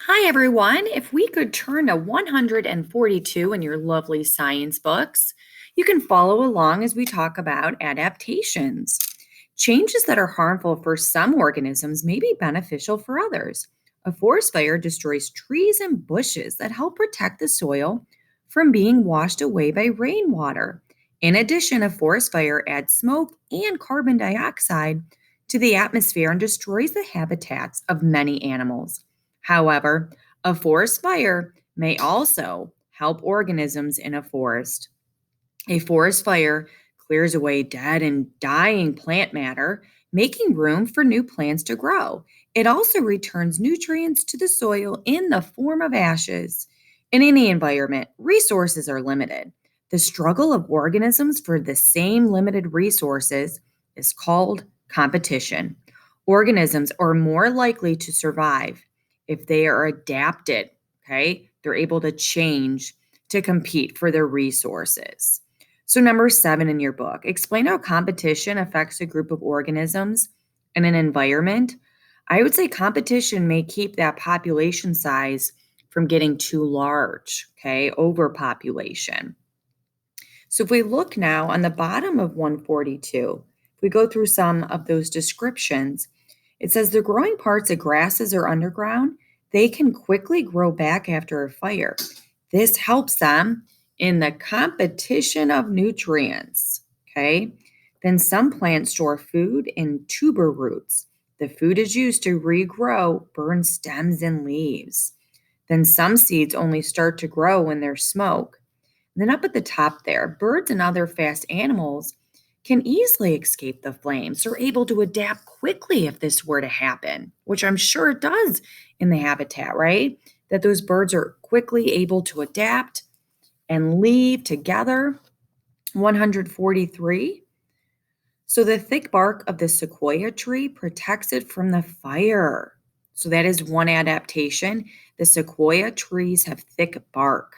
Hi, everyone. If we could turn to 142 in your lovely science books, you can follow along as we talk about adaptations. Changes that are harmful for some organisms may be beneficial for others. A forest fire destroys trees and bushes that help protect the soil from being washed away by rainwater. In addition, a forest fire adds smoke and carbon dioxide to the atmosphere and destroys the habitats of many animals. However, a forest fire may also help organisms in a forest. A forest fire clears away dead and dying plant matter, making room for new plants to grow. It also returns nutrients to the soil in the form of ashes. In any environment, resources are limited. The struggle of organisms for the same limited resources is called competition. Organisms are more likely to survive if they are adapted, okay? They're able to change to compete for their resources. So, number 7 in your book, explain how competition affects a group of organisms in an environment. I would say competition may keep that population size from getting too large, okay? Overpopulation. So, if we look now on the bottom of 142, if we go through some of those descriptions, it says the growing parts of grasses or underground, they can quickly grow back after a fire. This helps them in the competition of nutrients. Okay. Then some plants store food in tuber roots. The food is used to regrow burned stems and leaves. Then some seeds only start to grow when there's smoke. Then up at the top there, birds and other fast animals can easily escape the flames. They're able to adapt quickly if this were to happen, which I'm sure it does in the habitat, right? That those birds are quickly able to adapt and leave together. 143. So the thick bark of the sequoia tree protects it from the fire. So that is one adaptation. The sequoia trees have thick bark.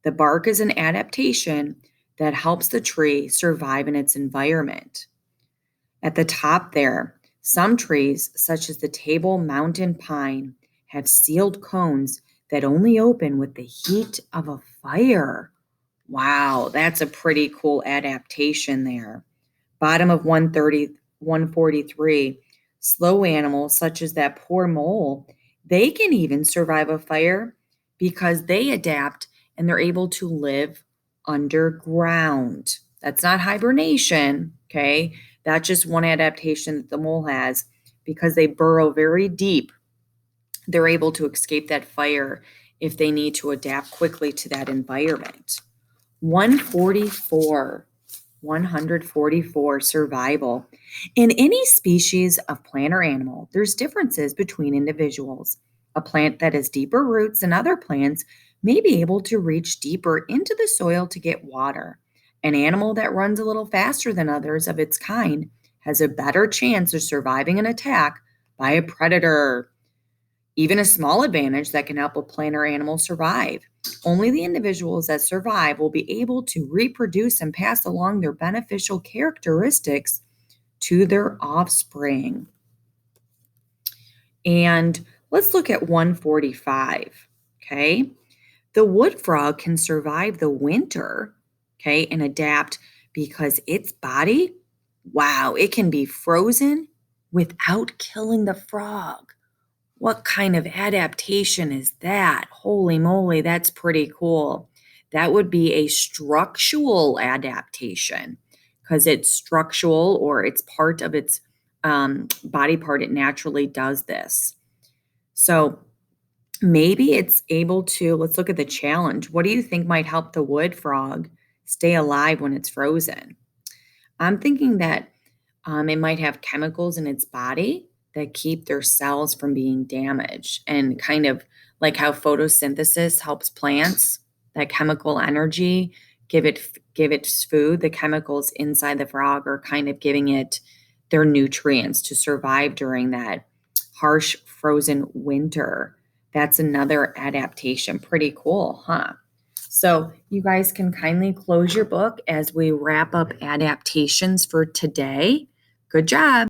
The bark is an adaptation that helps the tree survive in its environment. At the top there, some trees, such as the Table Mountain pine, have sealed cones that only open with the heat of a fire. Wow, that's a pretty cool adaptation there. Bottom of 130, 143, slow animals such as that poor mole, they can even survive a fire because they adapt and they're able to live underground. That's not hibernation, okay? That's just one adaptation that the mole has because they burrow very deep. They're able to escape that fire if they need to adapt quickly to that environment. 144. 144 survival. In any species of plant or animal, there's differences between individuals. A plant that has deeper roots than other plants may be able to reach deeper into the soil to get water. An animal that runs a little faster than others of its kind has a better chance of surviving an attack by a predator. Even a small advantage that can help a plant or animal survive. Only the individuals that survive will be able to reproduce and pass along their beneficial characteristics to their offspring. And let's look at 145. Okay. The wood frog can survive the winter, okay, and adapt because its body, wow, it can be frozen without killing the frog. What kind of adaptation is that? Holy moly, that's pretty cool. That would be a structural adaptation because it's structural or it's part of its body part. It naturally does this. So maybe it's able to, let's look at the challenge. What do you think might help the wood frog stay alive when it's frozen? I'm thinking that it might have chemicals in its body that keep their cells from being damaged, and kind of like how photosynthesis helps plants, that chemical energy give it food. The chemicals inside the frog are kind of giving it their nutrients to survive during that harsh frozen winter. That's another adaptation. Pretty cool, huh? So you guys can kindly close your book as we wrap up adaptations for today. Good job.